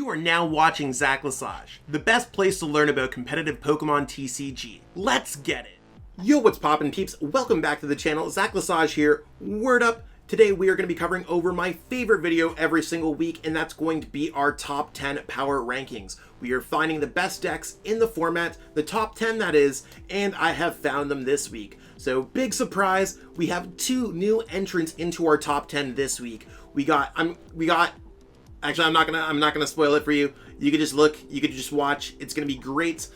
You are now watching Zaclasage, the best place to learn about competitive Pokemon TCG. Let's get it! Yo, what's poppin' peeps? Welcome back to the channel. Zaclasage here. Word up! Today we are going to be covering over my favorite video every single week, and that's going to be our top 10 power rankings. We are finding the best decks in the format, the top 10 that is, and I have found them this week. So big surprise, we have two new entrants into our top 10 this week. Actually, I'm not gonna spoil it for you. You could just look, you could just watch. It's gonna be great.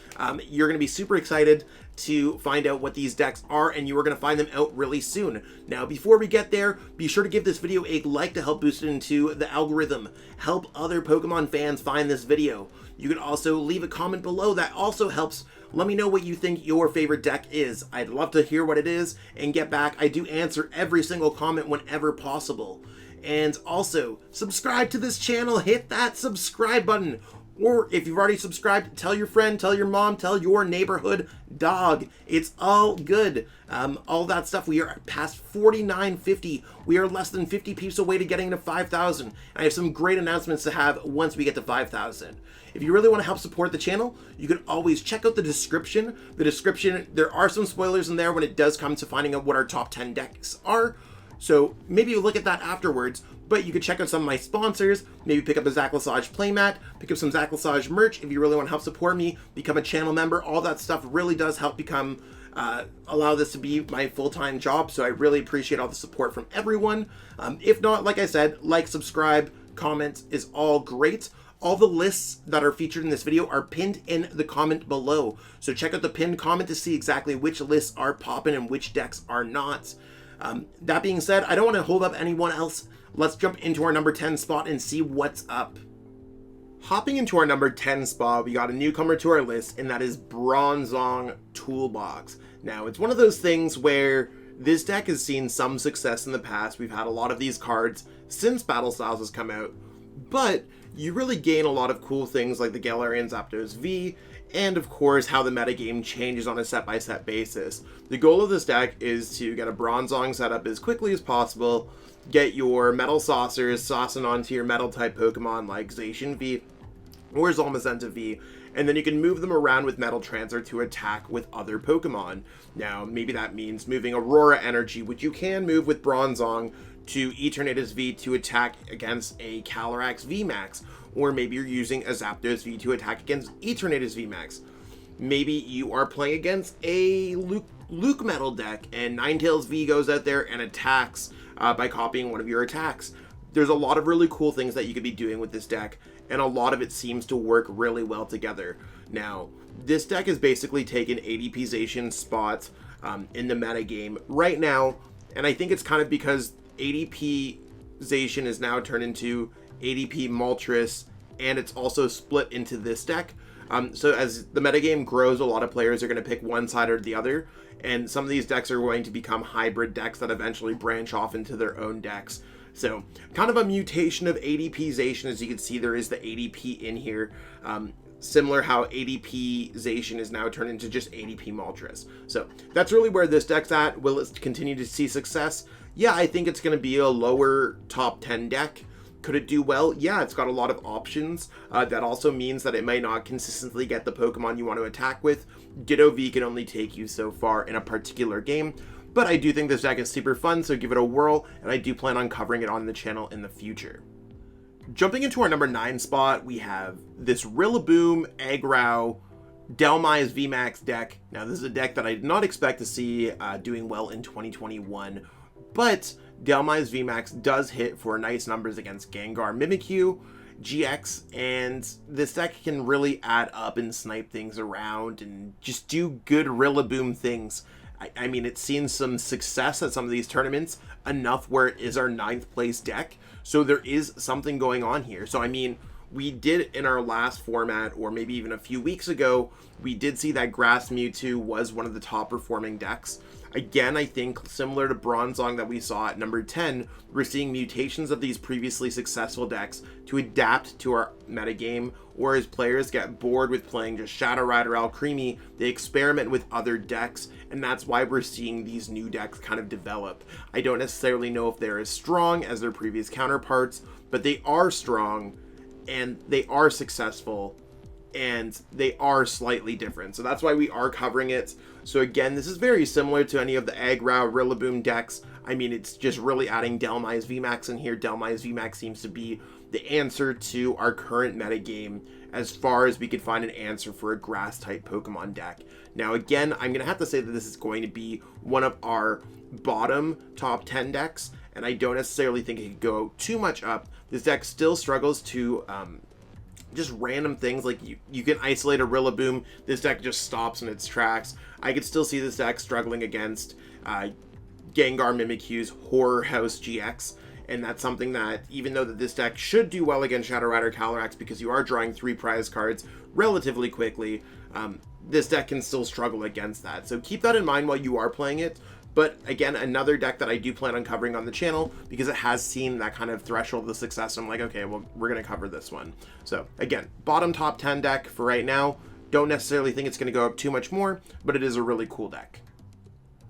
You're gonna be super excited to find out what these decks are, and you are gonna find them out really soon. Now, before we get there, be sure to give this video a like to help boost it into the algorithm. Help other Pokemon fans find this video. You can also leave a comment below. That also helps. Let me know what you think your favorite deck is. I'd love to hear what it is and get back. I do answer every single comment whenever possible. And also, subscribe to this channel, hit that subscribe button. Or if you've already subscribed, tell your friend, tell your mom, tell your neighborhood dog. It's all good. All that stuff. We are past 4950. We are less than 50 peeps away to getting to 5,000. I have some great announcements to have once we get to 5,000. If you really want to help support the channel, you can always check out the description. The description, there are some spoilers in there when it does come to finding out what our top 10 decks are. So maybe you look at that afterwards, but you could check out some of my sponsors, maybe pick up a Zaclasage playmat, pick up some Zaclasage merch if you really want to help support me, become a channel member. All that stuff really does help become, allow this to be my full-time job. So I really appreciate all the support from everyone. If not, like I said, like, subscribe, comment is all great. All the lists that are featured in this video are pinned in the comment below. So check out the pinned comment to see exactly which lists are popping and which decks are not. That being said, I don't want to hold up anyone else. Let's jump into our number 10 spot and see what's up. Hopping into our number 10 spot, we got a newcomer to our list, and that is BRONZONG TOOLBOX. Now, it's one of those things where this deck has seen some success in the past. We've had a lot of these cards since Battle Styles has come out, but you really gain a lot of cool things like the Galarian Zapdos V, and of course how the metagame changes on a set-by-set basis. The goal of this deck is to get a Bronzong setup as quickly as possible, get your Metal Saucers saucing onto your Metal-type Pokemon like Zacian V or Zamazenta V, and then you can move them around with Metal Transfer to attack with other Pokemon. Now, maybe that means moving Aurora Energy, which you can move with Bronzong, to ETERNATUS V to attack against a Calyrex VMAX, or maybe you're using a Zapdos V to attack against ETERNATUS VMAX. Maybe you are playing against a LUCMETAL deck, and Ninetales V goes out there and attacks by copying one of your attacks. There's a lot of really cool things that you could be doing with this deck, and a lot of it seems to work really well together. Now, this deck is basically taken ADPization's spot in the metagame right now, and I think it's kind of because ADPization is now turned into ADP Moltres, and it's also split into this deck. So as the metagame grows, a lot of players are going to pick one side or the other, and some of these decks are going to become hybrid decks that eventually branch off into their own decks. So kind of a mutation of ADPization. As you can see, there is the ADP in here. Similar how ADPization is now turned into just ADP Moltres. So that's really where this deck's at. Will it continue to see success? Yeah, I think it's going to be a lower top 10 deck. Could it do well? Yeah, it's got a lot of options. That also means that it might not consistently get the Pokemon you want to attack with. Ditto V can only take you so far in a particular game. But I do think this deck is super fun, so give it a whirl, and I do plan on covering it on the channel in the future. Jumping into our number 9 spot, we have this RILLABOOM Aggro DHELMISE VMAX deck. Now, this is a deck that I did not expect to see doing well in 2021, but DHELMISE VMAX does hit for nice numbers against Gengar, Mimikyu, GX, and this deck can really add up and snipe things around and just do good RILLABOOM things. I mean, it's seen some success at some of these tournaments, enough where it is our 9th place deck, so there is something going on here. So I mean, we did in our last format, or maybe even a few weeks ago, we did see that Grass Mewtwo was one of the top performing decks. Again, I think similar to Bronzong that we saw at number 10, we're seeing mutations of these previously successful decks to adapt to our metagame, or as players get bored with playing just Shadow Rider ALCREMIE, they experiment with other decks, and that's why we're seeing these new decks kind of develop. I don't necessarily know if they're as strong as their previous counterparts, but they are strong, and they are successful, and they are slightly different. So that's why we are covering it. So again, this is very similar to any of the Aggro, RILLABOOM decks. I mean, it's just really adding DHELMISE VMAX in here. DHELMISE VMAX seems to be the answer to our current metagame as far as we could find an answer for a grass type Pokemon deck. Now again, I'm going to have to say that this is going to be one of our bottom top 10 decks, and I don't necessarily think it could go too much up. This deck still struggles to just random things, like you can isolate a RILLABOOM, this deck just stops in its tracks. I could still see this deck struggling against Gengar, Mimikyu's Horror House GX, and that's something that, even though that this deck should do well against Shadow Rider Calyrex because you are drawing 3 prize cards relatively quickly, this deck can still struggle against that. So keep that in mind while you are playing it. But again, another deck that I do plan on covering on the channel because it has seen that kind of threshold of success. I'm like, okay, well, we're going to cover this one. So again, bottom top 10 deck for right now. Don't necessarily think it's going to go up too much more, but it is a really cool deck.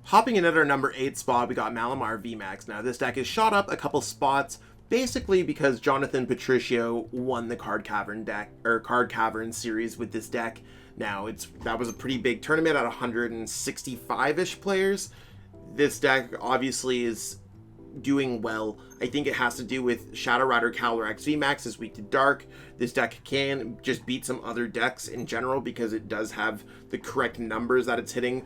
Hopping in at our number 8 spot, we got Malamar VMAX. Now this deck is shot up a couple spots, basically because Jonathan Patricio won the Card Cavern deck, or Card Cavern series with this deck. Now that was a pretty big tournament at 165-ish players. This deck obviously is doing well. I think it has to do with Shadow Rider Calyrex VMAX is weak to dark. This deck can just beat some other decks in general because it does have the correct numbers that it's hitting.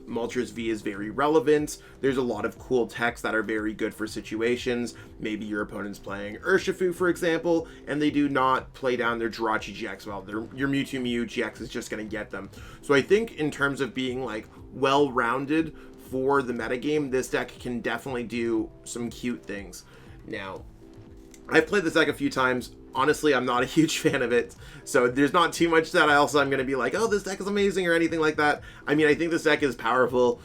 MOLTRES V is very relevant. There's a lot of cool techs that are very good for situations. Maybe your opponent's playing URSHIFU, for example, and they do not play down their Jirachi GX well. Your Mewtwo Mew GX is just going to get them. So I think in terms of being like well-rounded for the metagame, this deck can definitely do some cute things. Now, I've played this deck a few times. Honestly, I'm not a huge fan of it, so there's not too much that I'm going to be like, oh, this deck is amazing or anything like that. I mean, I think this deck is powerful.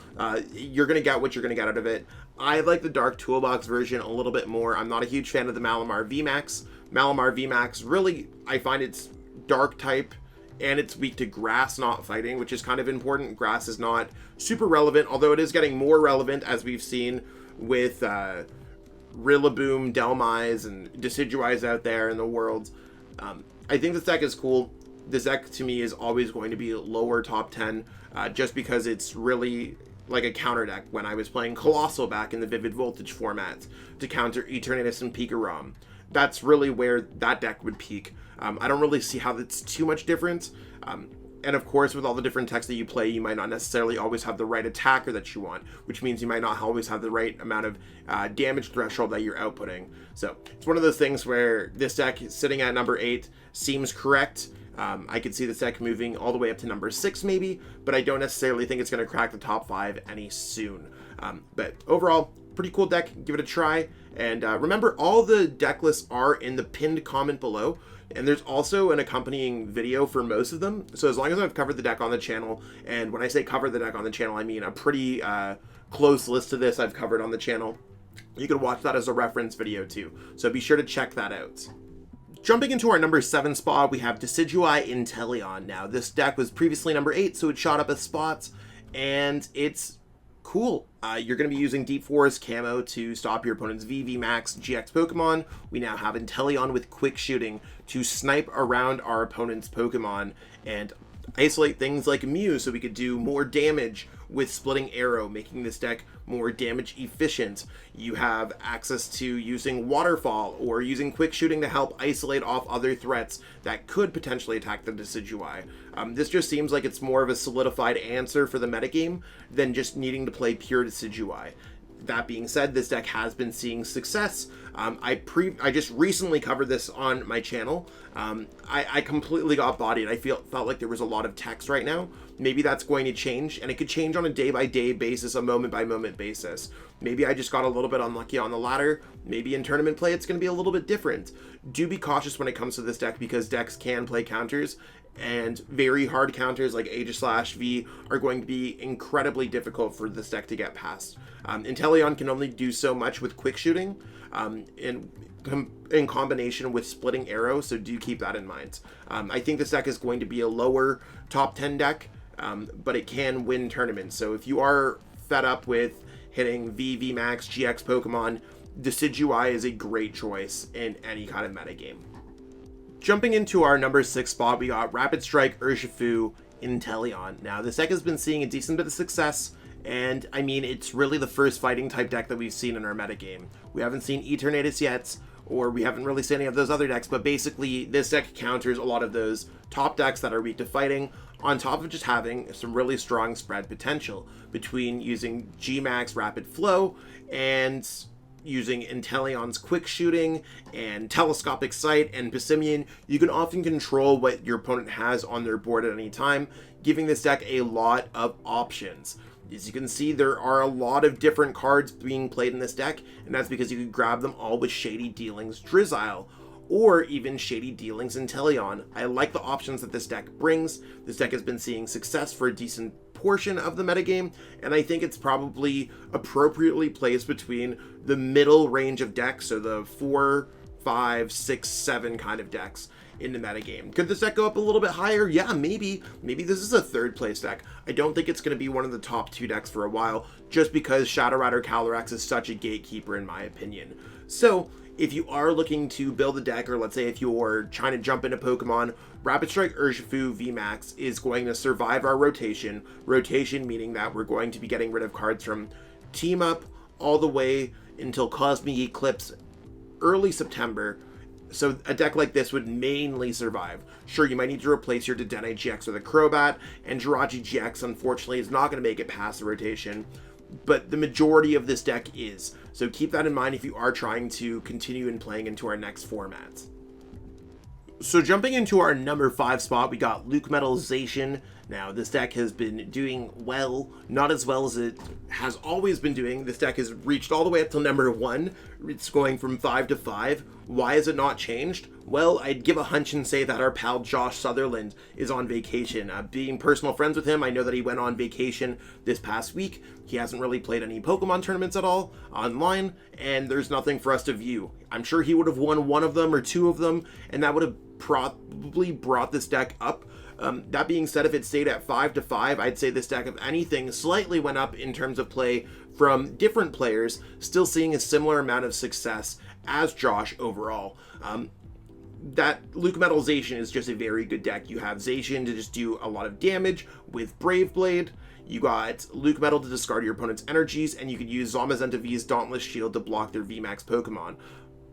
You're going to get what you're going to get out of it. I like the Dark Toolbox version a little bit more. I'm not a huge fan of the Malamar VMAX. Malamar VMAX, really, I find it's dark type, and it's weak to grass, not fighting, which is kind of important. Grass is not super relevant, although it is getting more relevant as we've seen with RILLABOOM, DHELMISE, and DECIDUEYE out there in the world. I think this deck is cool. This deck to me is always going to be lower top 10 just because it's really like a counter deck. When I was playing Colossal back in the Vivid Voltage format to counter Eternatus and Pikarom, that's really where that deck would peak. I don't really see how that's too much different. And of course, with all the different techs that you play, you might not necessarily always have the right attacker that you want, which means you might not always have the right amount of damage threshold that you're outputting. So it's one of those things where this deck sitting at number 8 seems correct. I could see this deck moving all the way up to number 6 maybe, but I don't necessarily think it's going to crack the top 5 any soon. But overall, pretty cool deck. Give it a try. And remember, all the deck lists are in the pinned comment below. And there's also an accompanying video for most of them. So as long as I've covered the deck on the channel, and when I say cover the deck on the channel, I mean a pretty close list to this I've covered on the channel. You can watch that as a reference video too. So be sure to check that out. Jumping into our number 7 spot, we have Decidueye INTELEON. Now, this deck was previously number 8, so it shot up a spot, and it's cool. You're going to be using Deep Forest Camo to stop your opponent's VMAX GX Pokemon. We now have INTELEON with Quick Shooting to snipe around our opponent's Pokemon and isolate things like Mew so we could do more damage with Splitting Arrow, making this deck more damage efficient. You have access to using Waterfall or using Quick Shooting to help isolate off other threats that could potentially attack the Decidueye. This just seems like it's more of a solidified answer for the metagame than just needing to play pure Decidueye. That being said, this deck has been seeing success. I just recently covered this on my channel. I completely got bodied. I felt like there was a lot of text right now. Maybe that's going to change, and it could change on a day-by-day basis, a moment-by-moment basis. Maybe I just got a little bit unlucky on the ladder. Maybe in tournament play it's going to be a little bit different. Do be cautious when it comes to this deck because decks can play counters, and very hard counters like Aegislash-V are going to be incredibly difficult for this deck to get past. INTELEON can only do so much with Quick Shooting in combination with Splitting Arrow, so do keep that in mind. I think this deck is going to be a lower top 10 deck, but it can win tournaments. So if you are fed up with hitting VMAX, GX Pokemon, Decidueye is a great choice in any kind of metagame. Jumping into our number 6 spot, we got Rapid Strike, URSHIFU, INTELEON. Now, this deck has been seeing a decent bit of success, and I mean, it's really the first fighting type deck that we've seen in our metagame. We haven't seen ETERNATUS yet, or we haven't really seen any of those other decks, but basically, this deck counters a lot of those top decks that are weak to fighting, on top of just having some really strong spread potential between using GMAX Rapid Flow and using Inteleon's quick shooting and telescopic sight and Pessimian. You can often control what your opponent has on their board at any time, giving this deck a lot of options. As you can see, there are a lot of different cards being played in this deck, and that's because you can grab them all with Shady Dealings Drizzile, or even Shady Dealings Inteleon. I like the options that this deck brings. This deck has been seeing success for a decent portion of the metagame, and I think it's probably appropriately placed between the middle range of decks, so the 4, 5, 6, 7 kind of decks in the metagame. Could this deck go up a little bit higher? Yeah, maybe. Maybe this is a third place deck. I don't think it's going to be one of the top 2 decks for a while, just because Shadow Rider Calyrex is such a gatekeeper in my opinion. So, if you are looking to build a deck, or let's say if you're trying to jump into Pokemon, Rapid Strike URSHIFU VMAX is going to survive our rotation. Rotation meaning that we're going to be getting rid of cards from Team Up all the way until Cosmic Eclipse early September. So a deck like this would mainly survive. Sure, you might need to replace your Dedenne GX with a Crobat, and Jirachi GX unfortunately is not going to make it past the rotation, but the majority of this deck is. So keep that in mind if you are trying to continue in playing into our next formats. So jumping into our number 5 spot, we got LUCMETAL. Now, this deck has been doing well, not as well as it has always been doing. This deck has reached all the way up to number 1. It's going from 5 to 5. Why has it not changed? Well, I'd give a hunch and say that our pal Josh Sutherland is on vacation. Being personal friends with him, I know that he went on vacation this past week. He hasn't really played any Pokemon tournaments at all online, and there's nothing for us to view. I'm sure he would have won one of them or 2 of them, and that would have probably brought this deck up. That being said, if it stayed at 5 to 5, I'd say this deck, if anything, slightly went up in terms of play from different players, still seeing a similar amount of success as Josh overall. That LUCMETAL is just a very good deck. You have Zacian to just do a lot of damage with Brave Blade. You got LUCMETAL to discard your opponent's energies, and you could use Zamazenta V's Dauntless Shield to block their VMAX Pokemon.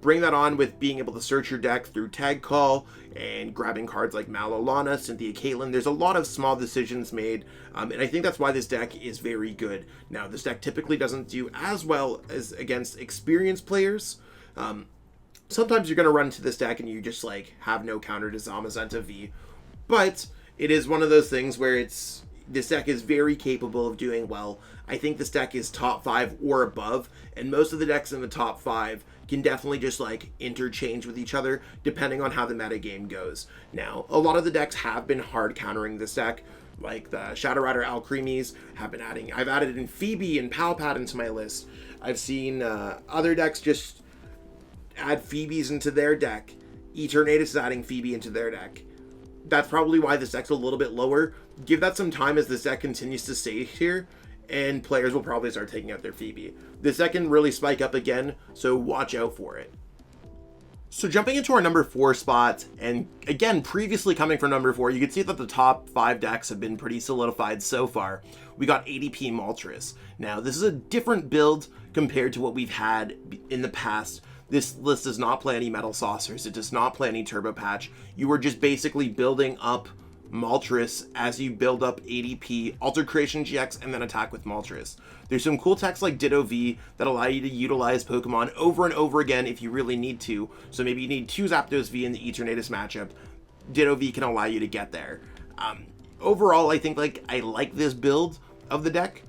Bring that on with being able to search your deck through Tag Call and grabbing cards like Malolana, Cynthia Caitlin. There's a lot of small decisions made, and I think that's why this deck is very good. Now, this deck typically doesn't do as well as against experienced players. Sometimes you're going to run into this deck and you just like have no counter to Zamazenta V, but it is one of those things where this deck is very capable of doing well. I think this deck is top 5 or above, and most of the decks in the top 5 can definitely just like interchange with each other depending on how the metagame goes. Now, a lot of the decks have been hard countering this deck, like the Shadow Rider ALCREMIEs have been adding. I've added in Phoebe and Palpat into my list. I've seen other decks just add Phoebes into their deck. Eternatus is adding Phoebe into their deck. That's probably why this deck's a little bit lower. Give that some time as this deck continues to stay here, and players will probably start taking out their Phoebe. This deck can really spike up again, so watch out for it. So jumping into our number 4 spot, and again, previously coming from number 4, you can see that the top 5 decks have been pretty solidified so far. We got ADP MOLTRES. Now, this is a different build compared to what we've had in the past. This list does not play any Metal Saucers. It does not play any Turbo Patch. You are just basically building up Moltres as you build up ADP, Alter Creation GX, and then attack with Moltres. There's some cool techs like Ditto V that allow you to utilize Pokemon over and over again if you really need to. So maybe you need 2 Zapdos V in the Eternatus matchup. Ditto V can allow you to get there. Overall, I think I like this build of the deck.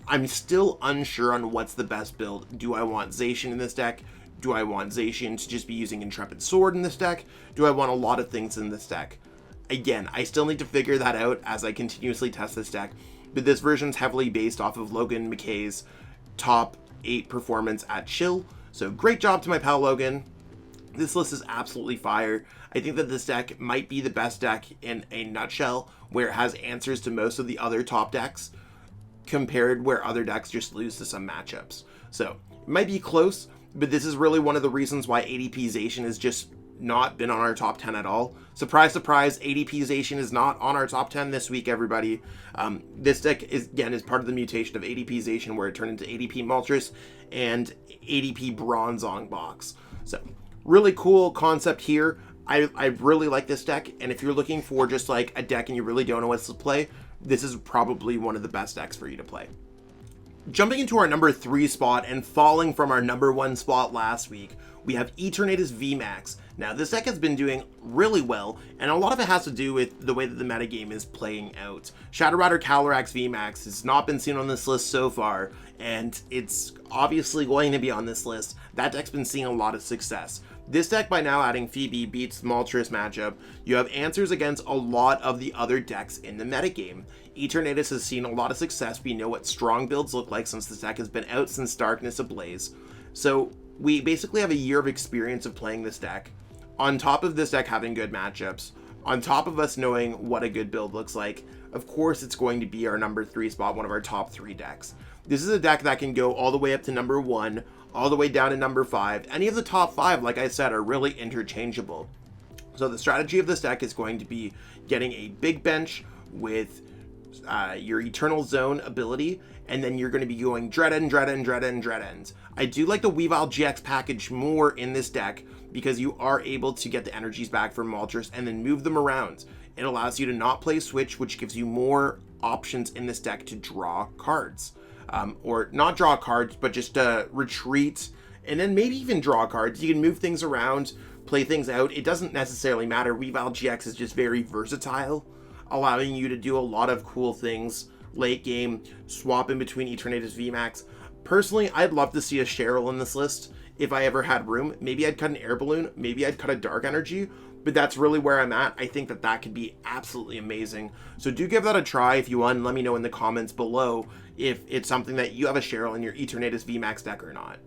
I'm still unsure on what's the best build. Do I want Zacian in this deck? Do I want Zacian to just be using Intrepid Sword in this deck? Do I want a lot of things in this deck? Again, I still need to figure that out as I continuously test this deck, but this version's heavily based off of Logan McKay's top 8 performance at Chill, so great job to my pal Logan. This list is absolutely fire. I think that this deck might be the best deck in a nutshell, where it has answers to most of the other top decks, compared where other decks just lose to some matchups. So, it might be close, but this is really one of the reasons why ADP Zacian is just not been on our top 10 at all. Surprise, surprise, ADPization is not on our top 10 this week, everybody. This deck is part of the mutation of ADPization, where it turned into ADP Moltres and ADP Bronzong box. So really cool concept here. I really like this deck, and if you're looking for just like a deck and you really don't know what to play, this is probably one of the best decks for you to play. Jumping into our number 3 spot and falling from our number 1 spot last week, we have ETERNATUS VMAX. Now, this deck has been doing really well, and a lot of it has to do with the way that the metagame is playing out. Shadow Rider Calyrex VMAX has not been seen on this list so far, and it's obviously going to be on this list. That deck's been seeing a lot of success. This deck, by now adding Phoebe, beats the MOLTRES matchup. You have answers against a lot of the other decks in the metagame. ETERNATUS has seen a lot of success. We know what strong builds look like since this deck has been out since Darkness Ablaze. So we basically have a year of experience of playing this deck. On top of this deck having good matchups, on top of us knowing what a good build looks like, of course it's going to be our number 3 spot, one of our top 3 decks. This is a deck that can go all the way up to number 1, all the way down to number 5. Any of the top 5, like I said, are really interchangeable. So the strategy of this deck is going to be getting a big bench with your Eternal Zone ability, and then you're going to be going Dread End, Dread End, Dread End, Dread End. I do like the Weavile GX package more in this deck because you are able to get the energies back from Moltres and then move them around. It allows you to not play Switch, which gives you more options in this deck to draw cards. Or not draw cards, but just retreat, and then maybe even draw cards. You can move things around, play things out. It doesn't necessarily matter. Weavile GX is just very versatile, allowing you to do a lot of cool things late game, swap in between ETERNATUS VMAX. Personally, I'd love to see a Cheryl in this list if I ever had room. Maybe I'd cut an Air Balloon, maybe I'd cut a Dark Energy, but that's really where I'm at. I think that that could be absolutely amazing. So do give that a try if you want, and let me know in the comments below if it's something that you have a Cheryl in your ETERNATUS VMAX deck or not.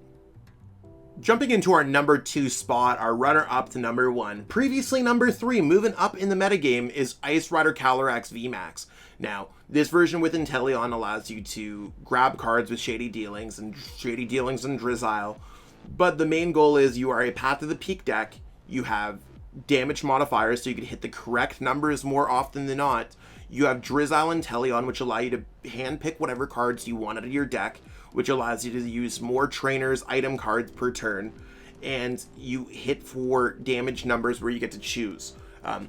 Jumping into our number 2 spot, our runner-up to number 1. Previously number 3, moving up in the metagame, is Ice Rider Calyrex VMAX. Now, this version with INTELEON allows you to grab cards with Shady Dealings and Drizzile, but the main goal is you are a Path to the Peak deck. You have damage modifiers, so you can hit the correct numbers more often than not. You have Drizzile and INTELEON, which allow you to handpick whatever cards you want out of your deck, which allows you to use more trainers item cards per turn, and you hit for damage numbers where you get to choose.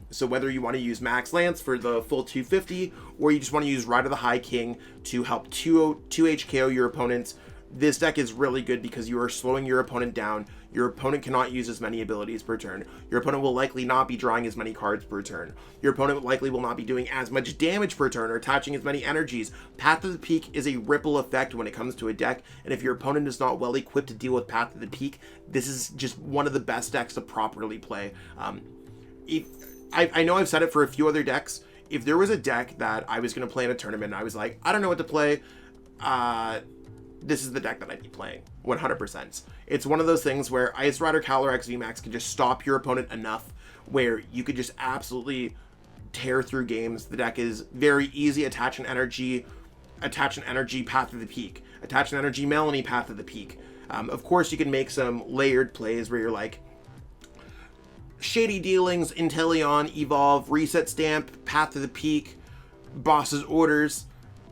So whether you want to use Max Lance for the full 250, or you just want to use Ride of the High King to help 2 HKO your opponents, this deck is really good because you are slowing your opponent down. Your opponent cannot use as many abilities per turn. Your opponent will likely not be drawing as many cards per turn. Your opponent likely will not be doing as much damage per turn or attaching as many energies. Path to the Peak is a ripple effect when it comes to a deck, and if your opponent is not well equipped to deal with Path to the Peak, this is just one of the best decks to properly play. I know I've said it for a few other decks. If there was a deck that I was going to play in a tournament and I was like, I don't know what to play, this is the deck that I'd be playing, 100%. It's one of those things where Ice Rider Calyrex VMAX can just stop your opponent enough where you could just absolutely tear through games. The deck is very easy. Attach an energy, Path to the Peak. Attach an energy, Melanie, Path to the Peak. Of course, you can make some layered plays where you're like, Shady Dealings, INTELEON, Evolve, Reset Stamp, Path to the Peak, Boss's Orders,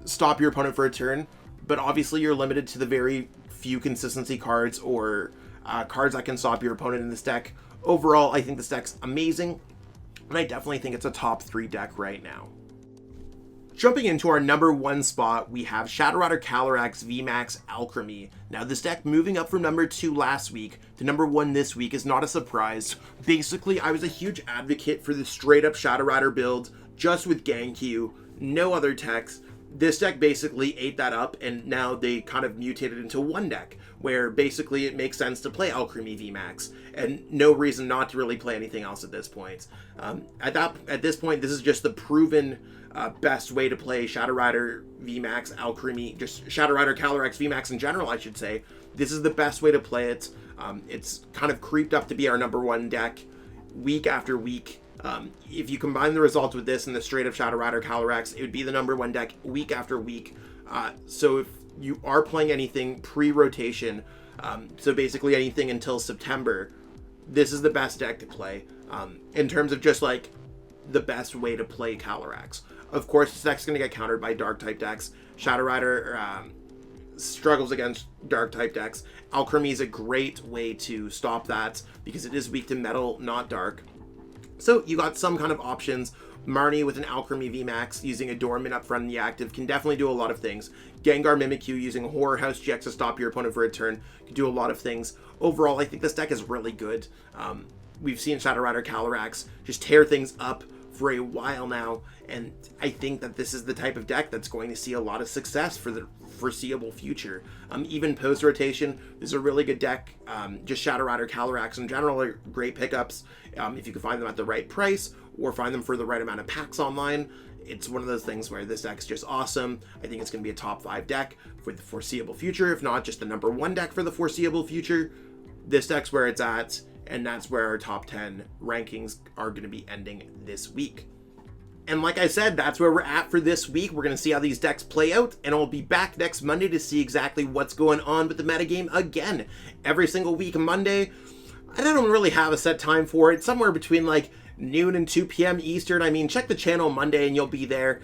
stop your opponent for a turn. But obviously you're limited to the very few consistency cards or cards that can stop your opponent in this deck. Overall, I think this deck's amazing, and I definitely think it's a top 3 deck right now. Jumping into our number 1 spot, we have Shadow Rider Calyrex VMAX ALCREMIE. Now, this deck moving up from number 2 last week to number 1 this week is not a surprise. Basically, I was a huge advocate for the straight up Shadow Rider build, just with Gankyu, no other techs. This deck basically ate that up, and now they kind of mutated into one deck, where basically it makes sense to play ALCREMIE VMAX, and no reason not to really play anything else at this point. At this point, this is just the proven best way to play Shadow Rider VMAX ALCREMIE, just Shadow Rider Calyrex VMAX in general, I should say. This is the best way to play it. It's kind of creeped up to be our number 1 deck week after week. If you combine the results with this and the straight up Shadow Rider Calyrex, it would be the number 1 deck week after week. So if you are playing anything pre-rotation, so basically anything until September, this is the best deck to play in terms of just like the best way to play Calyrex. Of course, this deck's going to get countered by dark type decks. Shadow Rider struggles against dark type decks. ALCREMIE is a great way to stop that because it is weak to metal, not dark. So you got some kind of options. Marnie with an ALCREMIE VMAX using a Dormant up front in the active can definitely do a lot of things. Gengar Mimikyu using Horror House GX to stop your opponent for a turn can do a lot of things. Overall, I think this deck is really good. We've seen Shadow Rider Calyrex just tear things up for a while now, and I think that this is the type of deck that's going to see a lot of success for the foreseeable future. Even post-rotation, this is a really good deck. Just Shadow Rider Calyrex in general are great pickups if you can find them at the right price or find them for the right amount of packs online. It's one of those things where this deck's just awesome. I think it's going to be a top 5 deck for the foreseeable future, if not just the number 1 deck for the foreseeable future. This deck's where it's at, and that's where our top 10 rankings are going to be ending this week. And like I said, that's where we're at for this week. We're going to see how these decks play out, and I'll be back next Monday to see exactly what's going on with the metagame again. Every single week Monday, I don't really have a set time for it. Somewhere between like noon and 2 p.m. Eastern. I mean, check the channel Monday and you'll be there.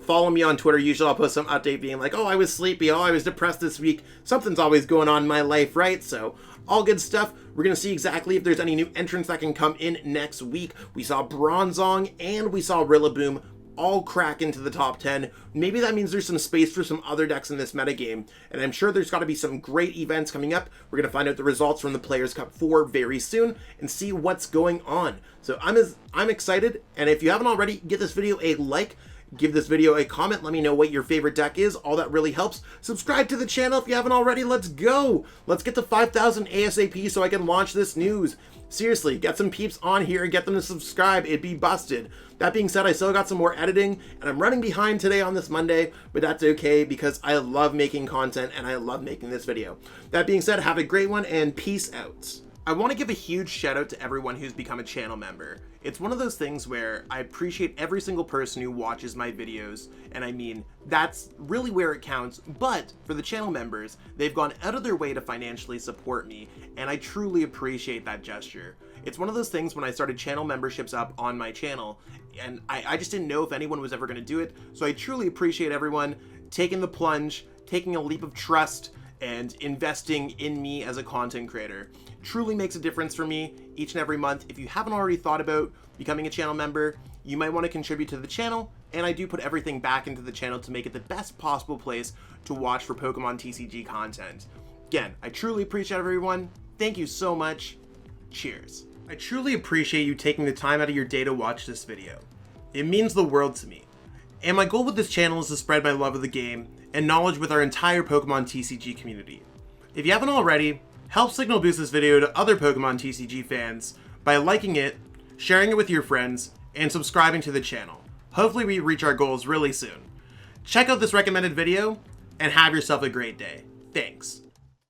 Follow me on Twitter. Usually I'll post some update being like, oh, I was sleepy. Oh, I was depressed this week. Something's always going on in my life, right? So all good stuff. We're going to see exactly if there's any new entrants that can come in next week. We saw BRONZONG and we saw RILLABOOM all crack into the top 10. Maybe that means there's some space for some other decks in this metagame, and I'm sure there's got to be some great events coming up. We're going to find out the results from the Players Cup 4 very soon and see what's going on. So I'm excited, and if you haven't already, give this video a like, give this video a comment, let me know what your favorite deck is. All that really helps. Subscribe to the channel if you haven't already. Let's go. Let's get to 5,000 ASAP so I can launch this news. Seriously, get some peeps on here and get them to subscribe. It'd be busted. That being said, I still got some more editing, and I'm running behind today on this Monday, but that's okay because I love making content and I love making this video. That being said, have a great one and peace out. I want to give a huge shout out to everyone who's become a channel member. It's one of those things where I appreciate every single person who watches my videos, and I mean, that's really where it counts, but for the channel members, they've gone out of their way to financially support me, and I truly appreciate that gesture. It's one of those things when I started channel memberships up on my channel, and I just didn't know if anyone was ever going to do it, so I truly appreciate everyone taking the plunge, taking a leap of trust, and investing in me as a content creator. Truly makes a difference for me each and every month. If you haven't already thought about becoming a channel member, you might want to contribute to the channel, and I do put everything back into the channel to make it the best possible place to watch for Pokemon TCG content. Again, I truly appreciate everyone. Thank you so much. Cheers. I truly appreciate you taking the time out of your day to watch this video. It means the world to me. And my goal with this channel is to spread my love of the game and knowledge with our entire Pokemon TCG community. If you haven't already, help signal boost this video to other Pokemon TCG fans by liking it, sharing it with your friends, and subscribing to the channel. Hopefully we reach our goals really soon. Check out this recommended video, and have yourself a great day. Thanks.